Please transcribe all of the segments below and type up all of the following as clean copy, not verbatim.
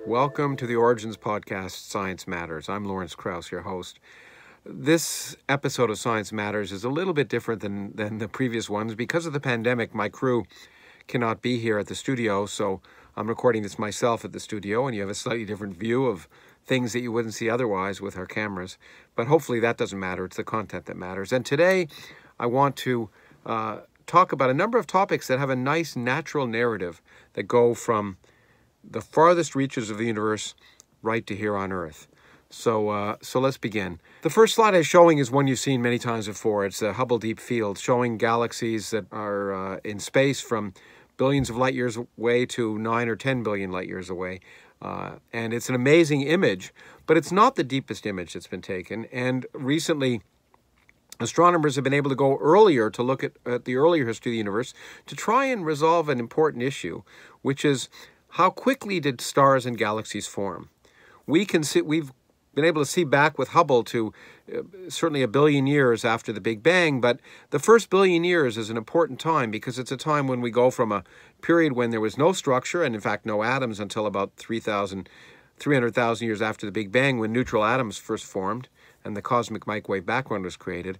Welcome to the Origins Podcast, Science Matters. I'm Lawrence Krauss, your host. This episode of Science Matters is a little bit different than the previous ones. Because of the pandemic, my crew cannot be here at the studio, so I'm recording this myself at the studio, and you have a slightly different view of things that you wouldn't see otherwise with our cameras. But hopefully that doesn't matter. It's the content that matters. And today I want to talk about a number of topics that have a nice natural narrative that go from the farthest reaches of the universe right to here on Earth. So let's begin. The first slide I'm showing is one you've seen many times before. It's a Hubble Deep Field showing galaxies that are in space from billions of light years away to 9 or 10 billion light years away. And it's an amazing image, but it's not the deepest image that's been taken. And recently, astronomers have been able to go earlier to look at the earlier history of the universe to try and resolve an important issue, which is how quickly did stars and galaxies form? We've been able to see back with Hubble to certainly a billion years after the Big Bang, but the first billion years is an important time because it's a time when we go from a period when there was no structure and in fact no atoms until about 300,000 years after the Big Bang, when neutral atoms first formed and the cosmic microwave background was created.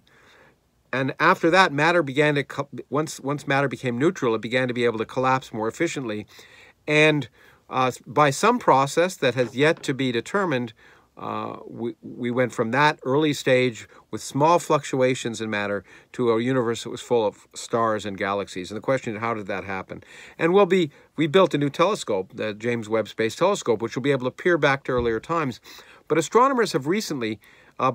And after that, matter began to, once matter became neutral, it began to be able to collapse more efficiently. And by some process that has yet to be determined, we went from that early stage with small fluctuations in matter to a universe that was full of stars and galaxies. And the question is, how did that happen? And we built a new telescope, the James Webb Space Telescope, which will be able to peer back to earlier times. But astronomers have recently,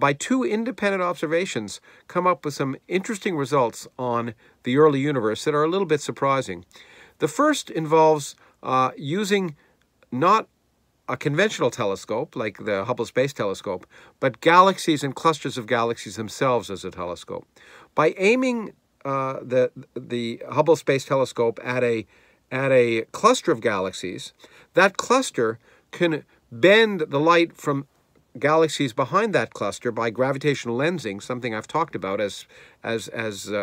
by two independent observations, come up with some interesting results on the early universe that are a little bit surprising. The first involves using not a conventional telescope like the Hubble Space Telescope, but galaxies and clusters of galaxies themselves as a telescope. By aiming the Hubble Space Telescope at a cluster of galaxies, that cluster can bend the light from galaxies behind that cluster by gravitational lensing, something I've talked about as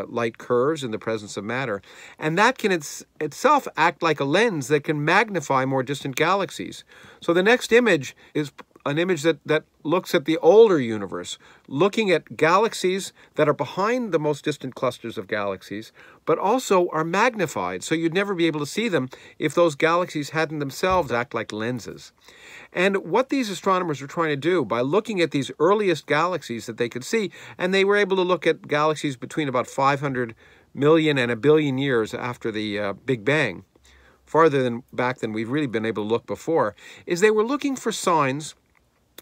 light curves in the presence of matter. And that can itself act like a lens that can magnify more distant galaxies. So the next image is an image that looks at the older universe, looking at galaxies that are behind the most distant clusters of galaxies, but also are magnified. So you'd never be able to see them if those galaxies hadn't themselves act like lenses. And what these astronomers were trying to do by looking at these earliest galaxies that they could see, and they were able to look at galaxies between about 500 million and a billion years after the Big Bang, farther back than we've really been able to look before, is they were looking for signs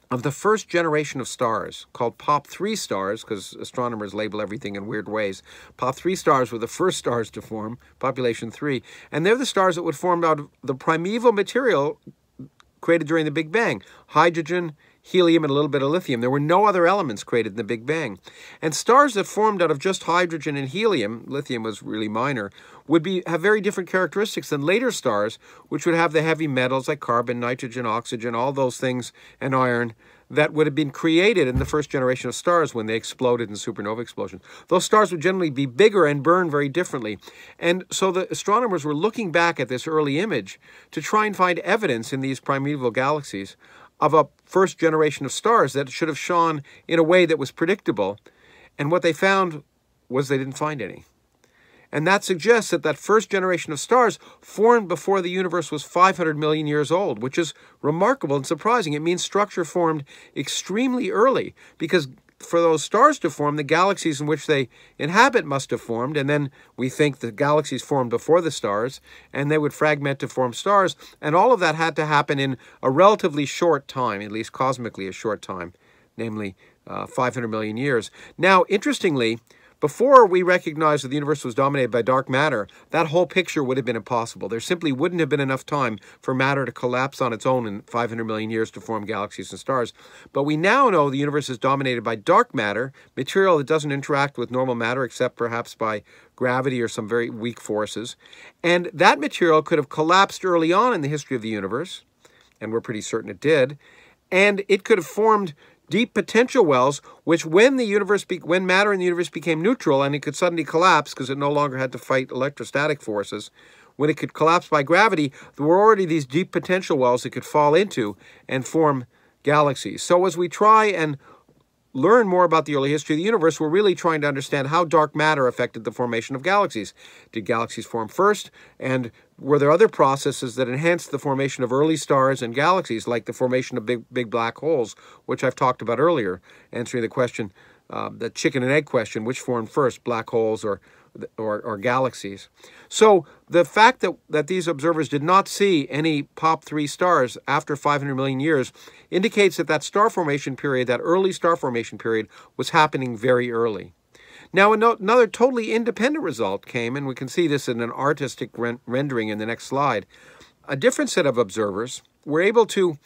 of the first generation of stars, called POP3 stars, because astronomers label everything in weird ways. POP3 stars were the first stars to form, population 3, and they're the stars that would form out of the primeval material created during the Big Bang: hydrogen, helium, and a little bit of lithium. There were no other elements created in the Big Bang. And stars that formed out of just hydrogen and helium, lithium was really minor, would have very different characteristics than later stars, which would have the heavy metals like carbon, nitrogen, oxygen, all those things, and iron, that would have been created in the first generation of stars when they exploded in supernova explosions. Those stars would generally be bigger and burn very differently. And so the astronomers were looking back at this early image to try and find evidence in these primeval galaxies of a first generation of stars that should have shone in a way that was predictable. And what they found was they didn't find any. And that suggests that first generation of stars formed before the universe was 500 million years old, which is remarkable and surprising. It means structure formed extremely early, because for those stars to form, the galaxies in which they inhabit must have formed, and then we think the galaxies formed before the stars, and they would fragment to form stars, and all of that had to happen in a relatively short time, at least cosmically a short time, namely 500 million years. Now, interestingly, before we recognized that the universe was dominated by dark matter, that whole picture would have been impossible. There simply wouldn't have been enough time for matter to collapse on its own in 500 million years to form galaxies and stars. But we now know the universe is dominated by dark matter, material that doesn't interact with normal matter except perhaps by gravity or some very weak forces. And that material could have collapsed early on in the history of the universe, and we're pretty certain it did. And it could have formed deep potential wells, which when matter in the universe became neutral and it could suddenly collapse because it no longer had to fight electrostatic forces, when it could collapse by gravity, there were already these deep potential wells it could fall into and form galaxies. So as we try and learn more about the early history of the universe, we're really trying to understand how dark matter affected the formation of galaxies. Did galaxies form first? And were there other processes that enhanced the formation of early stars and galaxies, like the formation of big black holes, which I've talked about earlier, answering the question, the chicken and egg question, which formed first, black holes or galaxies. So the fact that these observers did not see any POP3 stars after 500 million years indicates that star formation period, that early star formation period, was happening very early. Now, another totally independent result came, and we can see this in an artistic rendering in the next slide. A different set of observers were able to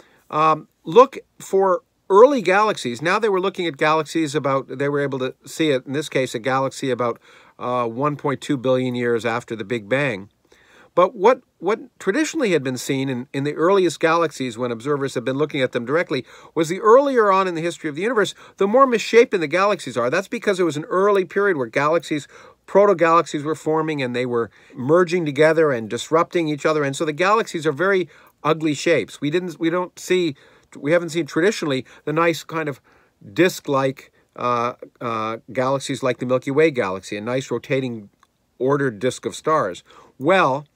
look for early galaxies. Now they were looking at galaxies they were able to see it, in this case, a galaxy about 1.2 billion years after the Big Bang. But what traditionally had been seen in the earliest galaxies, when observers have been looking at them directly, was the earlier on in the history of the universe, the more misshapen the galaxies are. That's because it was an early period where proto-galaxies were forming, and they were merging together and disrupting each other. And so the galaxies are very ugly shapes. We haven't seen traditionally the nice kind of disk-like galaxies like the Milky Way galaxy, a nice rotating ordered disk of stars. Well,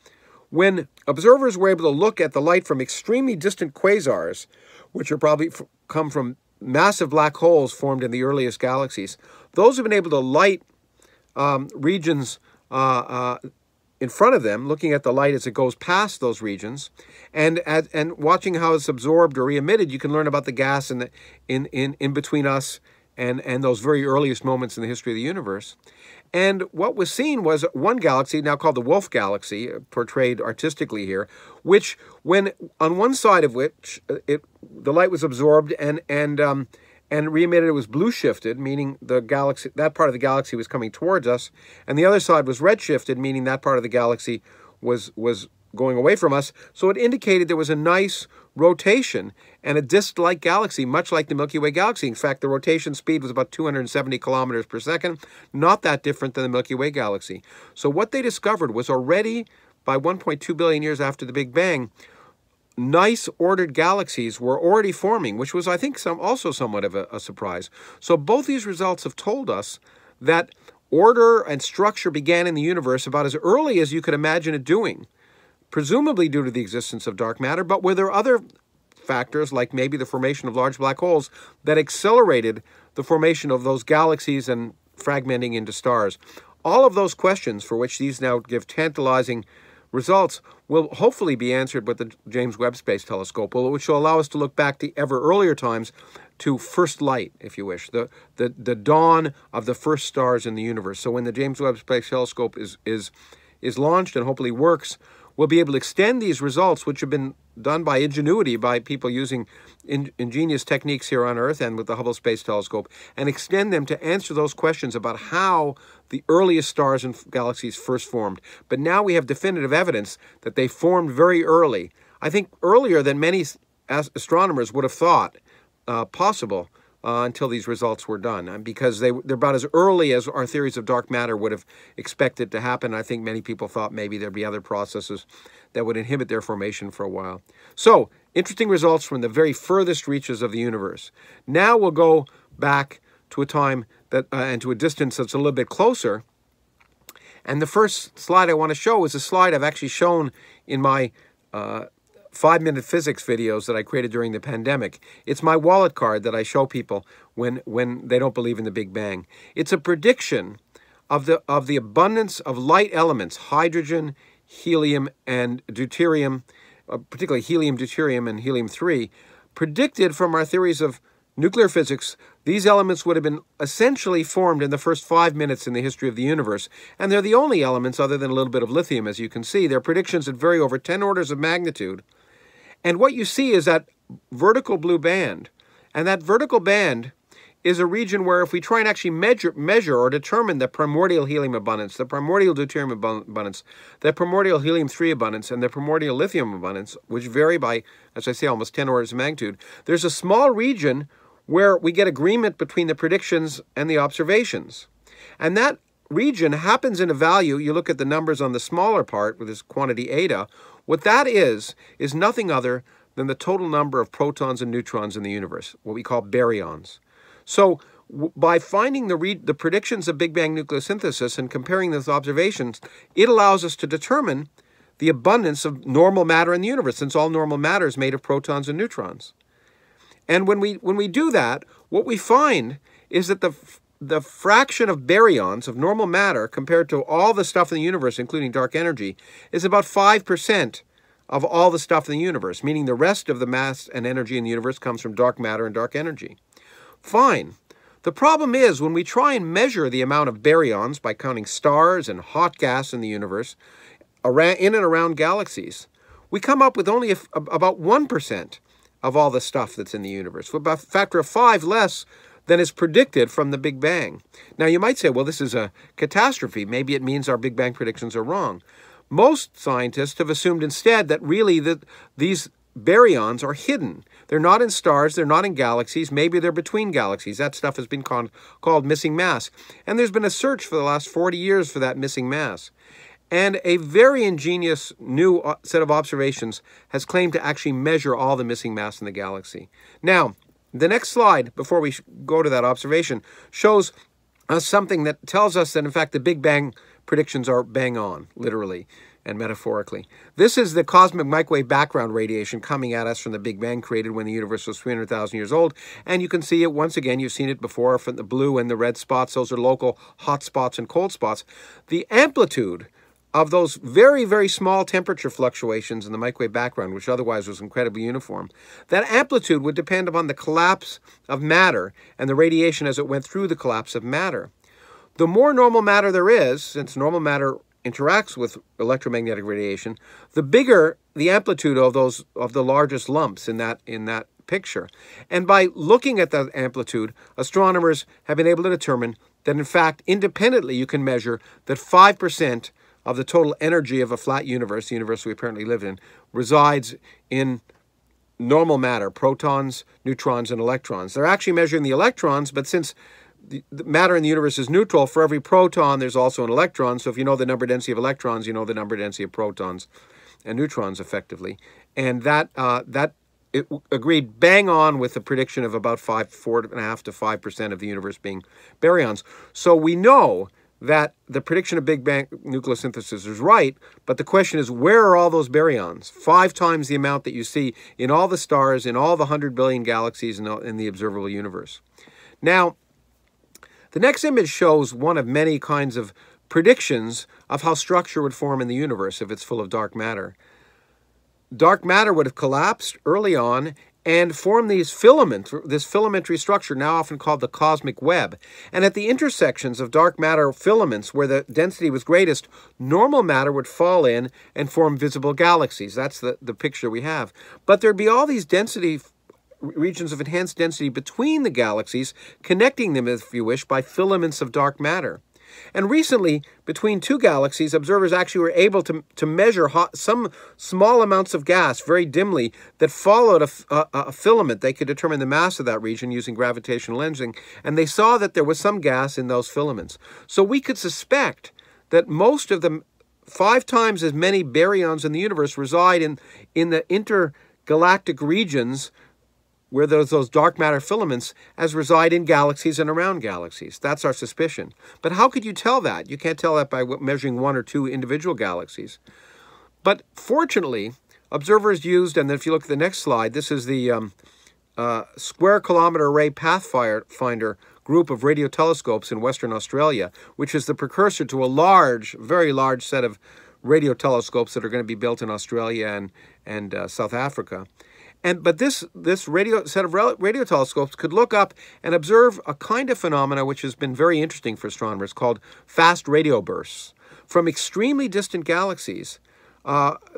when observers were able to look at the light from extremely distant quasars, which are probably come from massive black holes formed in the earliest galaxies, those have been able to light regions in front of them, looking at the light as it goes past those regions, and watching how it's absorbed or re-emitted, you can learn about the gas in between us and those very earliest moments in the history of the universe. And what was seen was one galaxy, now called the Wolf Galaxy, portrayed artistically here, which, when on one side of which the light was absorbed and re-emitted, it was blue shifted, meaning that part of the galaxy was coming towards us, and the other side was red shifted, meaning that part of the galaxy was going away from us. So it indicated there was a nice rotation and a disk-like galaxy, much like the Milky Way galaxy. In fact, the rotation speed was about 270 kilometers per second, not that different than the Milky Way galaxy. So what they discovered was already, by 1.2 billion years after the Big Bang, nice ordered galaxies were already forming, which was, I think, also somewhat of a surprise. So both these results have told us that order and structure began in the universe about as early as you could imagine it doing, presumably due to the existence of dark matter, but were there other factors, like maybe the formation of large black holes, that accelerated the formation of those galaxies and fragmenting into stars? All of those questions, for which these now give tantalizing results, will hopefully be answered with the James Webb Space Telescope, which will allow us to look back to ever earlier times, to first light, if you wish, the dawn of the first stars in the universe. So when the James Webb Space Telescope is launched and hopefully works, we'll be able to extend these results, which have been done by ingenuity, by people using ingenious techniques here on Earth and with the Hubble Space Telescope, and extend them to answer those questions about how the earliest stars and galaxies first formed. But now we have definitive evidence that they formed very early. I think earlier than many astronomers would have thought possible until these results were done, because they're about as early as our theories of dark matter would have expected to happen. I think many people thought maybe there'd be other processes that would inhibit their formation for a while. So, interesting results from the very furthest reaches of the universe. Now we'll go back to a time and to a distance that's a little bit closer. And the first slide I want to show is a slide I've actually shown in my 5-minute physics videos that I created during the pandemic. It's my wallet card that I show people when they don't believe in the Big Bang. It's a prediction of the abundance of light elements, hydrogen, helium, and deuterium, particularly helium, deuterium, and helium-3, predicted from our theories of nuclear physics. These elements would have been essentially formed in the first 5 minutes in the history of the universe. And they're the only elements, other than a little bit of lithium, as you can see. They're predictions that vary over 10 orders of magnitude. And what you see is that vertical blue band. And that vertical band is a region where, if we try and actually measure or determine the primordial helium abundance, the primordial deuterium abundance, the primordial helium-3 abundance, and the primordial lithium abundance, which vary by, as I say, almost 10 orders of magnitude, there's a small region where we get agreement between the predictions and the observations. And that region happens in a value, you look at the numbers on the smaller part with this quantity eta, what that is nothing other than the total number of protons and neutrons in the universe, what we call baryons. So by finding the predictions of Big Bang nucleosynthesis and comparing those observations, it allows us to determine the abundance of normal matter in the universe, since all normal matter is made of protons and neutrons. And when we do that, what we find is that the fraction of baryons, of normal matter, compared to all the stuff in the universe, including dark energy, is about 5% of all the stuff in the universe, meaning the rest of the mass and energy in the universe comes from dark matter and dark energy. Fine. The problem is when we try and measure the amount of baryons by counting stars and hot gas in the universe, in and around galaxies, we come up with only about 1% of all the stuff that's in the universe, about a factor of 5 less than is predicted from the Big Bang. Now you might say, well, this is a catastrophe. Maybe it means our Big Bang predictions are wrong. Most scientists have assumed instead that really these baryons are hidden. They're not in stars, they're not in galaxies, maybe they're between galaxies. That stuff has been called missing mass. And there's been a search for the last 40 years for that missing mass. And a very ingenious new set of observations has claimed to actually measure all the missing mass in the galaxy. Now, the next slide, before we go to that observation, shows us something that tells us that, in fact, the Big Bang predictions are bang on, literally and metaphorically. This is the cosmic microwave background radiation coming at us from the Big Bang, created when the universe was 300,000 years old. And you can see it once again. You've seen it before from the blue and the red spots. Those are local hot spots and cold spots. The amplitude of those very, very small temperature fluctuations in the microwave background, which otherwise was incredibly uniform, that amplitude would depend upon the collapse of matter and the radiation as it went through the collapse of matter. The more normal matter there is, since normal matter interacts with electromagnetic radiation, the bigger the amplitude of the largest lumps in that picture. And by looking at that amplitude, astronomers have been able to determine that, in fact, independently you can measure that 5% of the total energy of a flat universe, the universe we apparently live in, resides in normal matter, protons, neutrons, and electrons. They're actually measuring the electrons, but since the matter in the universe is neutral, for every proton there's also an electron. So if you know the number density of electrons, you know the number density of protons and neutrons effectively. And that it agreed bang on with the prediction of about 4.5 to 5% of the universe being baryons. So we know that the prediction of Big Bang nucleosynthesis is right, but the question is, where are all those baryons? 5 times the amount that you see in all the stars, in all the 100 billion galaxies in the observable universe. Now, the next image shows one of many kinds of predictions of how structure would form in the universe if it's full of dark matter. Dark matter would have collapsed early on and formed this filamentary structure, now often called the cosmic web. And at the intersections of dark matter filaments, where the density was greatest, normal matter would fall in and form visible galaxies. That's the picture we have. But there'd be all these regions of enhanced density between the galaxies, connecting them, if you wish, by filaments of dark matter. And recently, between 2 galaxies, observers actually were able to measure some small amounts of gas very dimly that followed a filament. They could determine the mass of that region using gravitational lensing, and they saw that there was some gas in those filaments. So we could suspect that most of the 5 times as many baryons in the universe reside in the intergalactic regions where there's those dark matter filaments as reside in galaxies and around galaxies. That's our suspicion. But how could you tell that? You can't tell that by measuring 1 or 2 individual galaxies. But fortunately, observers used, and if you look at the next slide, this is the Square Kilometre Array Pathfinder group of radio telescopes in Western Australia, which is the precursor to a very large set of radio telescopes that are going to be built in Australia and South Africa. But this set of radio telescopes could look up and observe a kind of phenomena which has been very interesting for astronomers, called fast radio bursts. From extremely distant galaxies,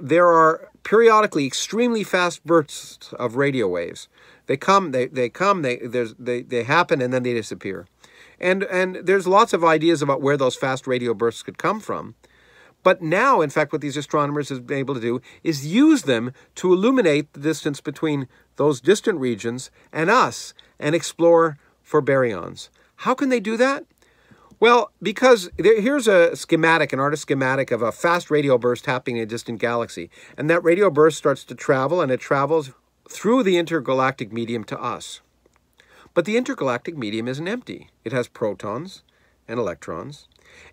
there are periodically extremely fast bursts of radio waves. They happen, and then they disappear. And there's lots of ideas about where those fast radio bursts could come from. But now, in fact, what these astronomers have been able to do is use them to illuminate the distance between those distant regions and us and explore for baryons. How can they do that? Well, because here's a schematic, an artist schematic of a fast radio burst happening in a distant galaxy. And that radio burst starts to travel, and it travels through the intergalactic medium to us. But the intergalactic medium isn't empty. It has protons and electrons.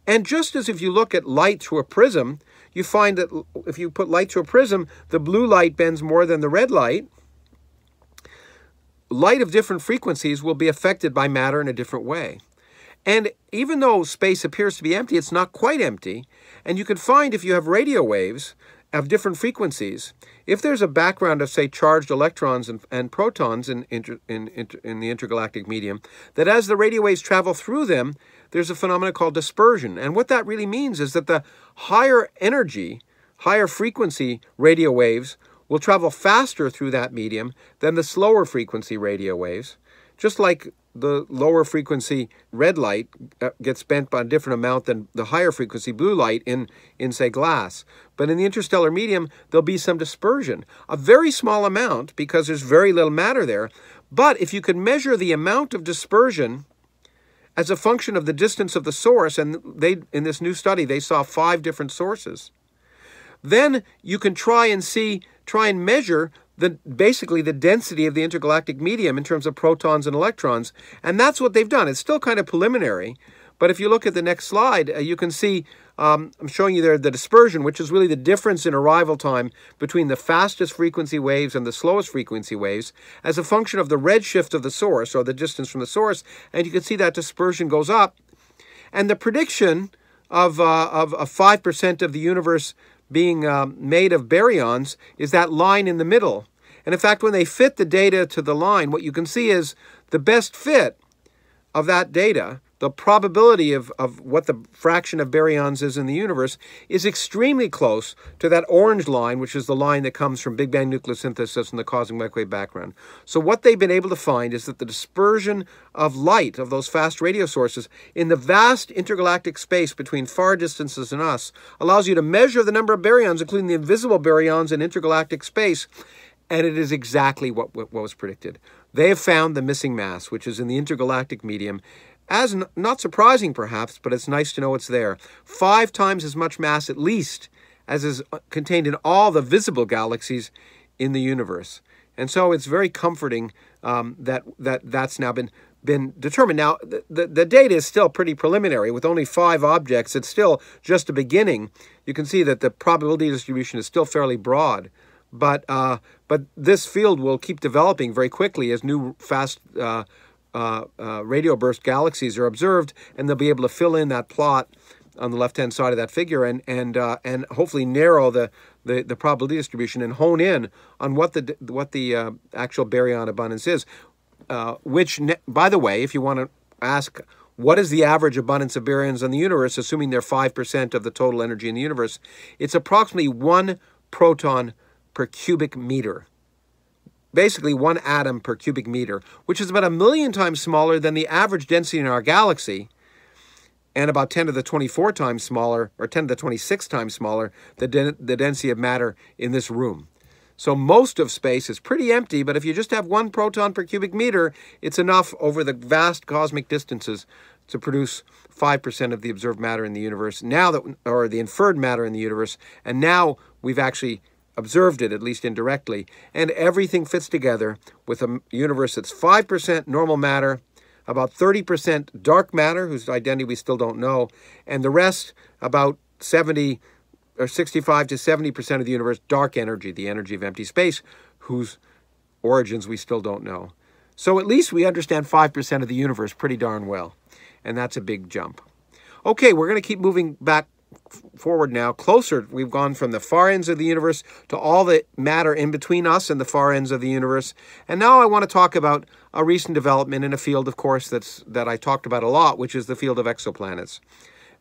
And just as if you look at light through a prism, you find that if you put light through a prism, the blue light bends more than the red light. Light of different frequencies will be affected by matter in a different way. And even though space appears to be empty, it's not quite empty. And you can find if you have radio waves of different frequencies, if there's a background of, say, charged electrons and protons in the intergalactic medium, that as the radio waves travel through them, there's a phenomenon called dispersion. And what that really means is that the higher energy, higher frequency radio waves will travel faster through that medium than the slower frequency radio waves, just like the lower frequency red light gets spent by a different amount than the higher frequency blue light in say, glass. But in the interstellar medium, there'll be some dispersion. A very small amount because there's very little matter there. But if you could measure the amount of dispersion as a function of the distance of the source, and in this new study, they saw 5 different sources, then you can try and measure basically the density of the intergalactic medium in terms of protons and electrons. And that's what they've done. It's still kind of preliminary, but if you look at the next slide, you can see, I'm showing you there the dispersion, which is really the difference in arrival time between the fastest frequency waves and the slowest frequency waves as a function of the redshift of the source, or the distance from the source. And you can see that dispersion goes up. And the prediction of 5% of the universe being made of baryons is that line in the middle. And in fact, when they fit the data to the line, what you can see is the best fit of that data, the probability of what the fraction of baryons is in the universe, is extremely close to that orange line, which is the line that comes from Big Bang nucleosynthesis and the cosmic microwave background. So what they've been able to find is that the dispersion of light, of those fast radio sources, in the vast intergalactic space between far distances and us, allows you to measure the number of baryons, including the invisible baryons in intergalactic space, and it is exactly what was predicted. They have found the missing mass, which is in the intergalactic medium, as not surprising perhaps, but it's nice to know it's there. 5 times as much mass at least as is contained in all the visible galaxies in the universe. And so it's very comforting that's now been determined. Now, the data is still pretty preliminary. With only 5 objects, it's still just a beginning. You can see that the probability distribution is still fairly broad. But this field will keep developing very quickly as new fast radio burst galaxies are observed, and they'll be able to fill in that plot on the left-hand side of that figure and hopefully narrow the probability distribution and hone in on what the actual baryon abundance is. Which, by the way, if you want to ask what is the average abundance of baryons in the universe, assuming they're 5% of the total energy in the universe, it's approximately 1 proton per cubic meter. Basically 1 atom per cubic meter, which is about 1 million times smaller than the average density in our galaxy, and about 10 to the 24 times smaller, or 10 to the 26 times smaller, the density of matter in this room. So most of space is pretty empty, but if you just have 1 proton per cubic meter, it's enough over the vast cosmic distances to produce 5% of the observed matter in the universe, or the inferred matter in the universe, and now we've actually observed it, at least indirectly, and everything fits together with a universe that's 5% normal matter, about 30% dark matter, whose identity we still don't know, and the rest, about 70 or 65 to 70% of the universe, dark energy, the energy of empty space, whose origins we still don't know. So at least we understand 5% of the universe pretty darn well, and that's a big jump. Okay, we're going to keep moving back forward now, closer. We've gone from the far ends of the universe to all the matter in between us and the far ends of the universe. And now I want to talk about a recent development in a field, of course, that I talked about a lot, which is the field of exoplanets.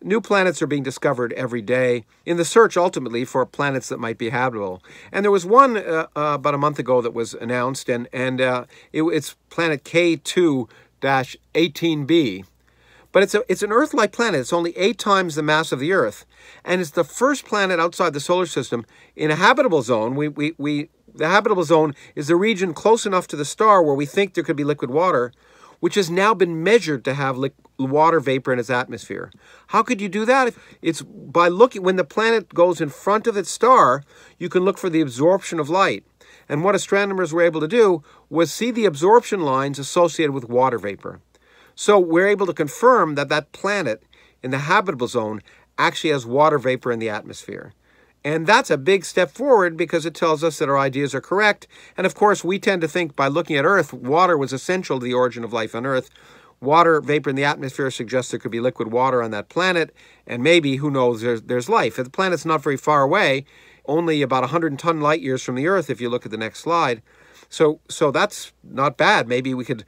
New planets are being discovered every day in the search, ultimately, for planets that might be habitable. And there was one about a month ago that was announced, and it's planet K2-18b. But it's an Earth-like planet. It's only 8 times the mass of the Earth, and it's the first planet outside the solar system in a habitable zone. The habitable zone is the region close enough to the star where we think there could be liquid water, which has now been measured to have water vapor in its atmosphere. How could you do that? It's by looking, when the planet goes in front of its star, you can look for the absorption of light. And what astronomers were able to do was see the absorption lines associated with water vapor. So we're able to confirm that that planet in the habitable zone actually has water vapor in the atmosphere. And that's a big step forward because it tells us that our ideas are correct. And of course, we tend to think by looking at Earth, water was essential to the origin of life on Earth. Water vapor in the atmosphere suggests there could be liquid water on that planet. And maybe, who knows, there's life. If the planet's not very far away, only about 110 light years from the Earth, if you look at the next slide. So that's not bad. Maybe we could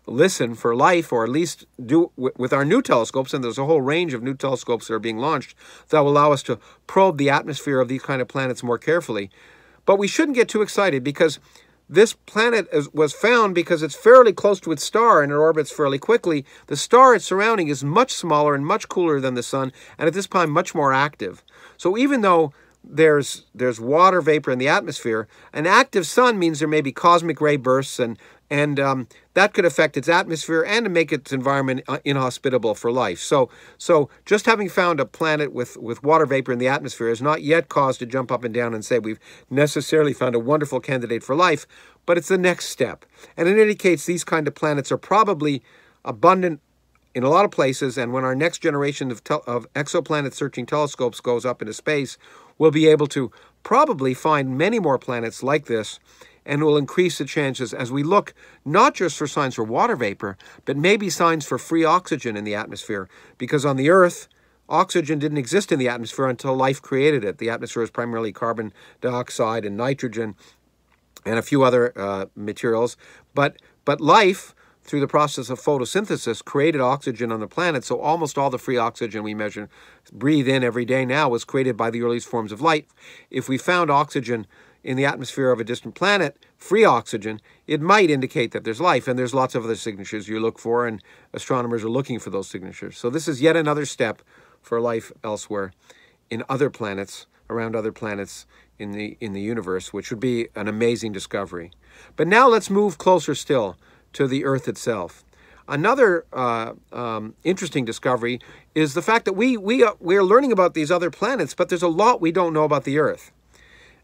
listen for life, or at least do with our new telescopes, and there's a whole range of new telescopes that are being launched that will allow us to probe the atmosphere of these kind of planets more carefully. But we shouldn't get too excited, because this planet was found because it's fairly close to its star and it orbits fairly quickly. The star it's surrounding is much smaller and much cooler than the sun, and at this time much more active. So even though there's water vapor in the atmosphere, an active sun means there may be cosmic ray bursts, and that could affect its atmosphere and to make its environment inhospitable for life. So just having found a planet with water vapor in the atmosphere is not yet cause to jump up and down and say we've necessarily found a wonderful candidate for life, but it's the next step. And it indicates these kind of planets are probably abundant in a lot of places, and when our next generation of exoplanet searching telescopes goes up into space, we'll be able to probably find many more planets like this, and will increase the chances as we look not just for signs for water vapor, but maybe signs for free oxygen in the atmosphere. Because on the Earth, oxygen didn't exist in the atmosphere until life created it. The atmosphere is primarily carbon dioxide and nitrogen and a few other materials. But life, through the process of photosynthesis, created oxygen on the planet. So almost all the free oxygen we breathe in every day now was created by the earliest forms of light. If we found oxygen in the atmosphere of a distant planet, free oxygen, it might indicate that there's life. And there's lots of other signatures you look for, and astronomers are looking for those signatures. So this is yet another step for life elsewhere in other planets, around other planets in the universe, which would be an amazing discovery. But now let's move closer still to the Earth itself. Another interesting discovery is the fact that we're learning about these other planets, but there's a lot we don't know about the Earth.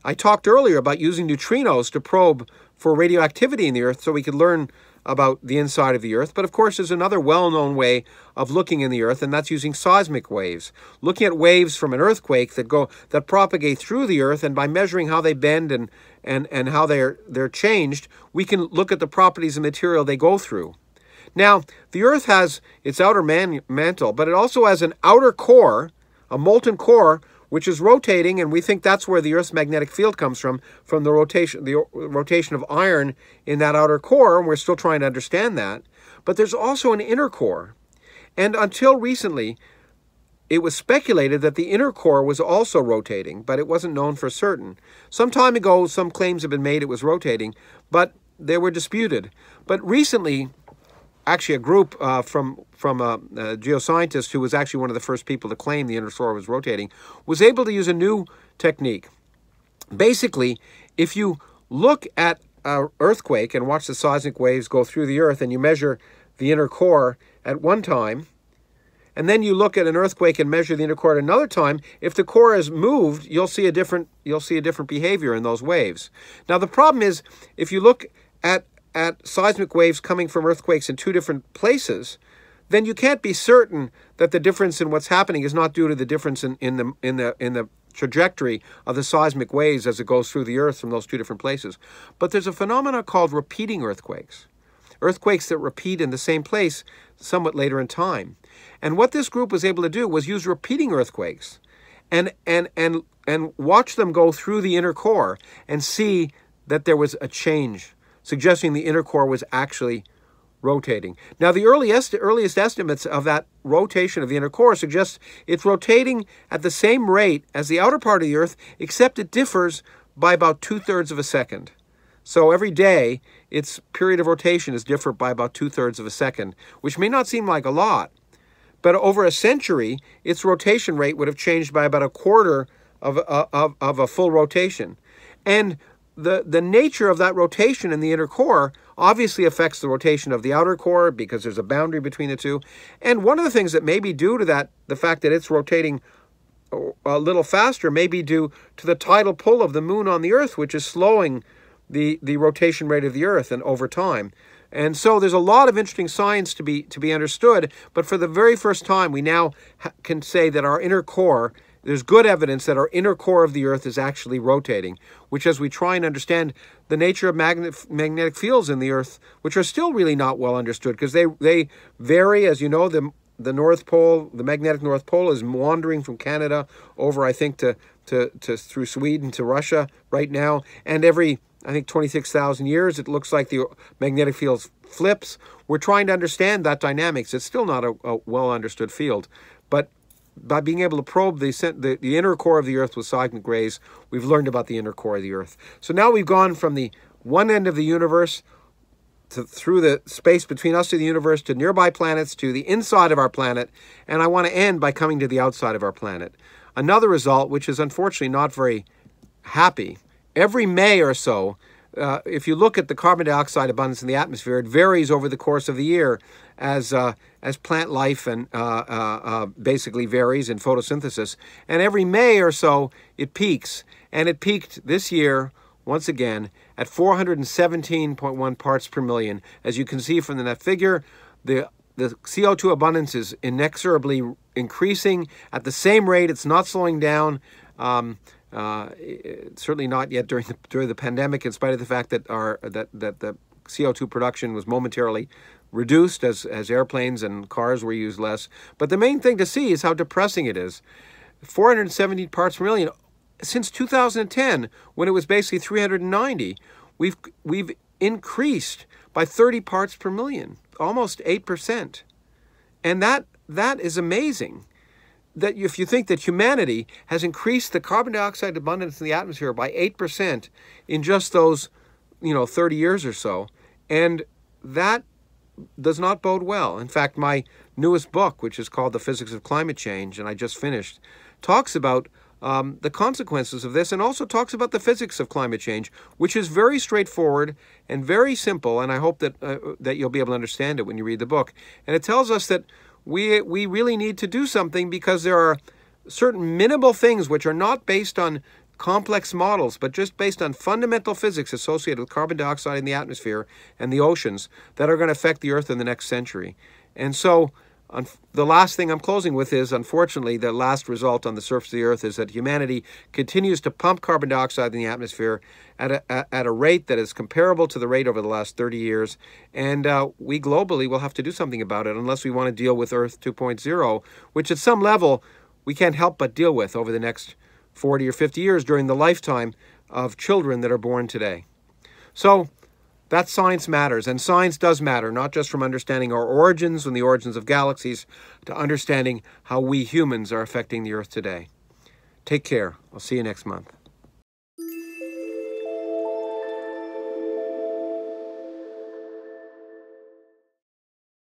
I talked earlier about using neutrinos to probe for radioactivity in the Earth so we could learn about the inside of the Earth. But of course, there's another well-known way of looking in the Earth, and that's using seismic waves. Looking at waves from an earthquake that propagate through the Earth, and by measuring how they bend and how they're changed, we can look at the properties of material they go through. Now, the Earth has its outer mantle, but it also has an outer core, a molten core, which is rotating, and we think that's where the Earth's magnetic field comes from the rotation of iron in that outer core, and we're still trying to understand that. But there's also an inner core. And until recently, it was speculated that the inner core was also rotating, but it wasn't known for certain. Some time ago, some claims have been made it was rotating, but they were disputed. But recently, actually a group from a geoscientist who was actually one of the first people to claim the inner core was rotating, was able to use a new technique. Basically, if you look at an earthquake and watch the seismic waves go through the Earth, and you measure the inner core at one time, and then you look at an earthquake and measure the inner core at another time, if the core is moved, you'll see a different behavior in those waves. Now the problem is, if you look at seismic waves coming from earthquakes in two different places, then you can't be certain that the difference in what's happening is not due to the difference in the trajectory of the seismic waves as it goes through the Earth from those two different places. But there's a phenomenon called repeating earthquakes. Earthquakes that repeat in the same place somewhat later in time. And what this group was able to do was use repeating earthquakes and watch them go through the inner core and see that there was a change, suggesting the inner core was actually rotating. Now, the earliest estimates of that rotation of the inner core suggest it's rotating at the same rate as the outer part of the Earth, except it differs by about 2/3 of a second. So every day, its period of rotation is different by about 2/3 of a second, which may not seem like a lot, but over a century, its rotation rate would have changed by about a quarter of a full rotation. And the nature of that rotation in the inner core obviously affects the rotation of the outer core because there's a boundary between the two. And one of the things that may be due to that, the fact that it's rotating a little faster, may be due to the tidal pull of the moon on the Earth, which is slowing the rotation rate of the Earth and over time. And so there's a lot of interesting science to be understood, but for the very first time, we now can say that our inner core, there's good evidence that our inner core of the Earth is actually rotating, which, as we try and understand the nature of magnetic fields in the Earth, which are still really not well understood, because they vary. As you know, the North Pole, the magnetic North Pole, is wandering from Canada over, I think, to through Sweden to Russia right now, and every, I think, 26,000 years, it looks like the magnetic field flips. We're trying to understand that dynamics. It's still not a well understood field, but by being able to probe the inner core of the Earth with seismic rays, we've learned about the inner core of the Earth. So now we've gone from the one end of the universe through the space between us and the universe to nearby planets to the inside of our planet, and I want to end by coming to the outside of our planet. Another result, which is unfortunately not very happy, every May or so, if you look at the carbon dioxide abundance in the atmosphere, it varies over the course of the year as plant life and basically varies in photosynthesis. And every May or so, it peaks. And it peaked this year, once again, at 417.1 parts per million. As you can see from that figure, the CO2 abundance is inexorably increasing at the same rate. It's not slowing down. Certainly not yet during the pandemic, in spite of the fact that the CO2 production was momentarily reduced as airplanes and cars were used less. But the main thing to see is how depressing it is. 470 parts per million. Since 2010, when it was basically 390, we've increased by 30 parts per million, almost 8%. And that is amazing. That if you think that humanity has increased the carbon dioxide abundance in the atmosphere by 8% in just those, 30 years or so, and that does not bode well. In fact, my newest book, which is called The Physics of Climate Change, and I just finished, talks about the consequences of this, and also talks about the physics of climate change, which is very straightforward and very simple, and I hope that you'll be able to understand it when you read the book. And it tells us that we really need to do something because there are certain minimal things which are not based on complex models, but just based on fundamental physics associated with carbon dioxide in the atmosphere and the oceans that are going to affect the Earth in the next century. And so the last thing I'm closing with is, unfortunately, the last result on the surface of the Earth is that humanity continues to pump carbon dioxide in the atmosphere at a rate that is comparable to the rate over the last 30 years. And we globally will have to do something about it unless we want to deal with Earth 2.0, which at some level we can't help but deal with over the next 40 or 50 years during the lifetime of children that are born today. So that science matters, and science does matter, not just from understanding our origins and the origins of galaxies to understanding how we humans are affecting the Earth today. Take care. I'll see you next month.